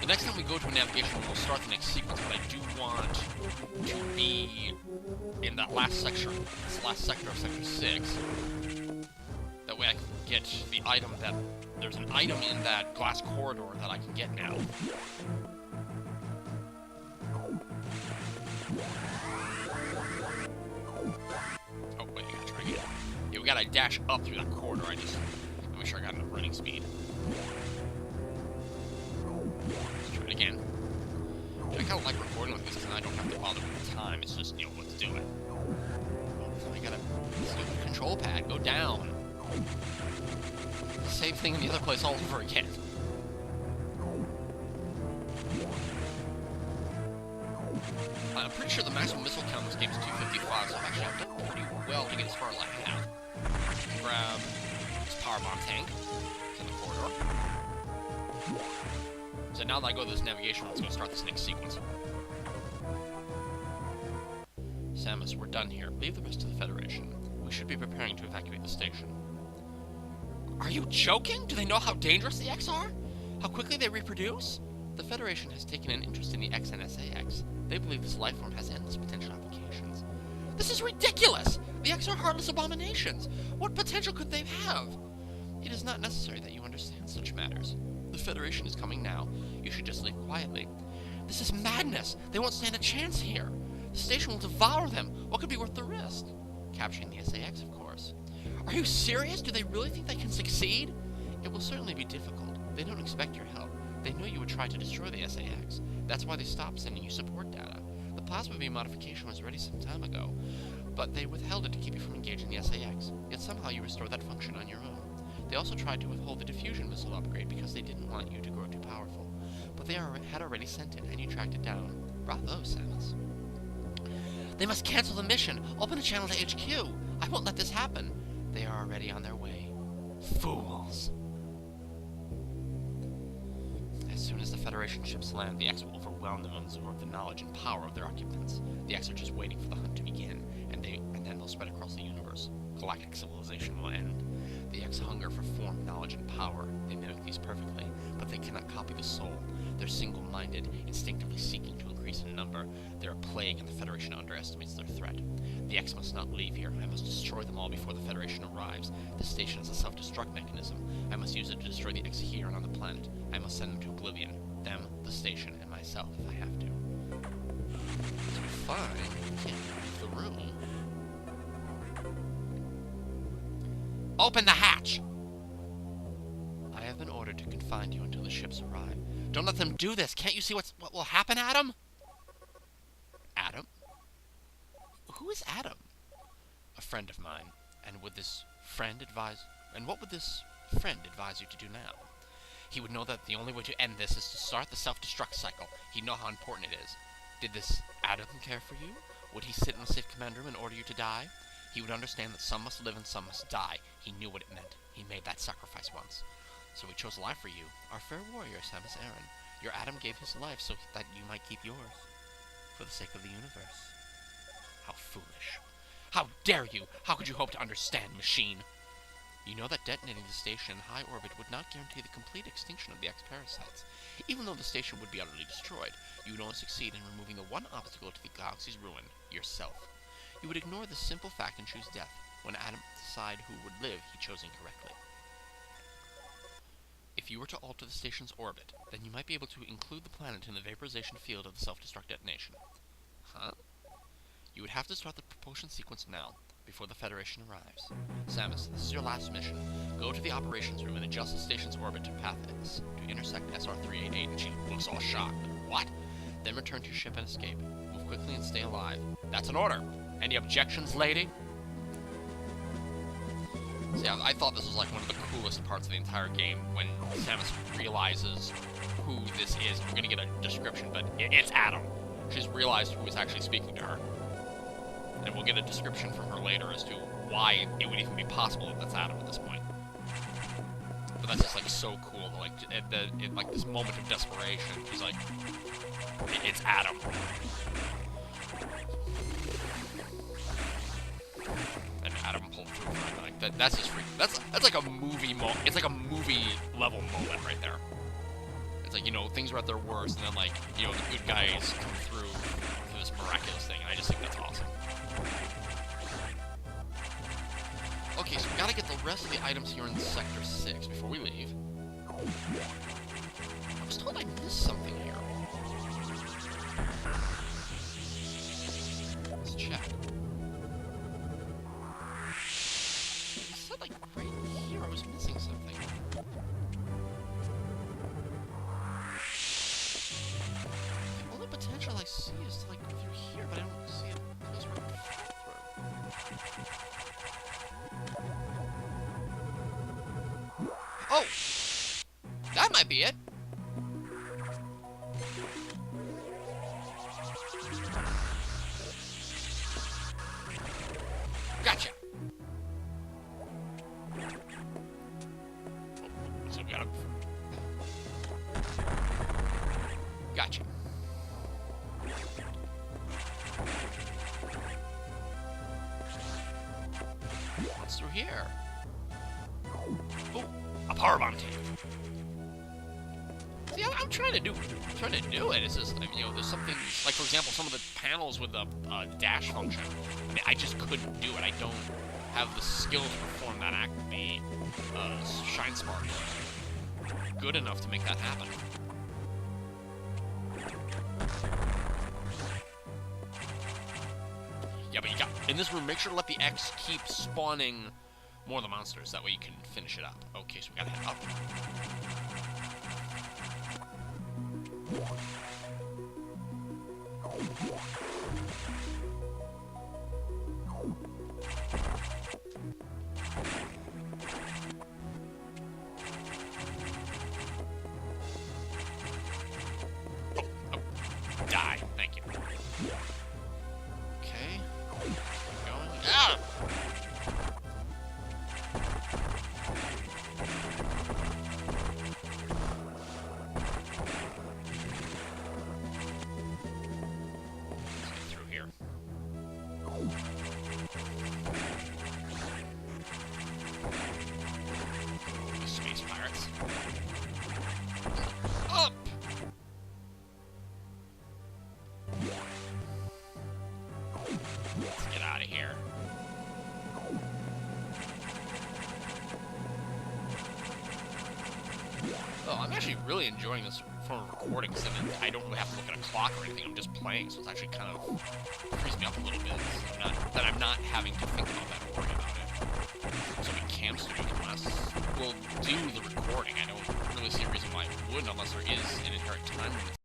The next time we go to a navigation, we'll start the next sequence, but I do want to be in that last sector, this last sector of Sector 6. That way I can get the item that... There's an item in that glass corridor that I can get now. Oh, wait, I gotta try again. Yeah, we gotta dash up through that corridor. I just... make sure I got enough running speed. Let's try it again. I kind of like recording like this because I don't have to bother with the time. It's just, you know, let's do it. I gotta... let's do the control pad. Go down. Same thing in the other place all over again. I'm pretty sure the maximum missile count in this game is 255, so actually I've done pretty well to get as far as I have. Grab this power bomb tank. It's in the corridor. So now that I go to this navigation, let's go start this next sequence. Samus, we're done here. Leave the rest to the Federation. We should be preparing to evacuate the station. Are you joking? Do they know how dangerous the X are? How quickly they reproduce? The Federation has taken an interest in the X and SA-X. They believe this life form has endless potential applications. This is ridiculous! The X are heartless abominations! What potential could they have? It is not necessary that you understand such matters. The Federation is coming now. You should just leave quietly. This is madness! They won't stand a chance here! The station will devour them! What could be worth the risk? Capturing the SA-X, of course. Are you serious? Do they really think they can succeed? It will certainly be difficult. They don't expect your help. They know you would try to destroy the SA-X. That's why they stopped sending you support data. The plasma beam modification was ready some time ago, but they withheld it to keep you from engaging the SA-X. Yet somehow you restored that function on your own. They also tried to withhold the diffusion missile upgrade because they didn't want you to grow too powerful. But they had already sent it, and you tracked it down. Bravo, Samus. They must cancel the mission! Open a channel to HQ! I won't let this happen! They are already on their way. Fools! As soon as the Federation ships land, the X will overwhelm them and absorb the knowledge and power of their occupants. The X are just waiting for the hunt to begin, and then they'll spread across the universe. Galactic civilization will end. The X hunger for form, knowledge, and power. They mimic these perfectly, but they cannot copy the soul. They're single-minded, instinctively seeking to increase in number. They're a plague, and the Federation underestimates their threat. The X must not leave here. I must destroy them all before the Federation arrives. The station is a self-destruct mechanism. I must use it to destroy the X here and on the planet. I must send them to oblivion. Them, the station, and myself, if I have to. So fine. Can't leave the room. Open the hatch! I have been ordered to confine you until the ships arrive. Don't let them do this! Can't you see what will happen, Adam? Adam? Who is Adam? A friend of mine. And what would this friend advise you to do now? He would know that the only way to end this is to start the self-destruct cycle. He'd know how important it is. Did this Adam care for you? Would he sit in the safe command room and order you to die? He would understand that some must live and some must die. He knew what it meant. He made that sacrifice once. So he chose life for you, our fair warrior, Samus Aran. Your Adam gave his life so that you might keep yours. For the sake of the universe. How foolish. How dare you! How could you hope to understand, machine? You know that detonating the station in high orbit would not guarantee the complete extinction of the X-parasites. Even though the station would be utterly destroyed, you would only succeed in removing the one obstacle to the galaxy's ruin, yourself. You would ignore this simple fact and choose death. When Adam decided who would live, he chose incorrectly. If you were to alter the station's orbit, then you might be able to include the planet in the vaporization field of the self-destruct detonation. Huh? You would have to start the propulsion sequence now, before the Federation arrives. Samus, this is your last mission. Go to the operations room and adjust the station's orbit to path X to intersect SR-388, and she looks all shocked. What? Then return to your ship and escape. Move quickly and stay alive. That's an order! Any objections, lady? So yeah, I thought this was like one of the coolest parts of the entire game, when Samus realizes who this is. We're gonna get a description, but it's Adam. She's realized who is actually speaking to her. And we'll get a description from her later as to why it would even be possible that that's Adam at this point. But that's just like so cool, like at like this moment of desperation, she's like, it's Adam. And Adam pulled through. Like that's just freaking. That's like a movie moment. It's like a movie level moment right there. It's like, you know, things are at their worst, and then, like, you know, the good guys come through this miraculous thing, and I just think that's awesome. Okay, so we gotta get the rest of the items here in Sector 6 before we leave. I was told I missed something here. Let's check. It said, like, right here I was missing something. The only potential I see is to, like, go through here, but I don't see it. Place where I can fall through. Oh! That might be it! Gotcha! So we gotta... Gotcha. What's through here? Oh, a power bomb tank. See, I'm trying to do it. It's just, you know, there's something, like, for example, some of the panels with the dash function. I mean, I just couldn't do it. I don't have the skill to perform that act, the shine spark good enough to make that happen. Yeah, but you got, in this room, make sure to let the X keep spawning more of the monsters. That way you can finish it up. Okay, so we gotta head up. Die. Thank you. Okay. Going. Ah! Let's get through here. These space pirates. Up! Let's get out of here. Oh, I'm actually really enjoying this form of recording, because I don't really have to look at a clock or anything. I'm just playing, so it's actually kind of frees me up a little bit. So I'm not having to think about that or worry about it. So we can studio class will do the recording. I don't really see a reason why it wouldn't, unless there is an inherent time limit.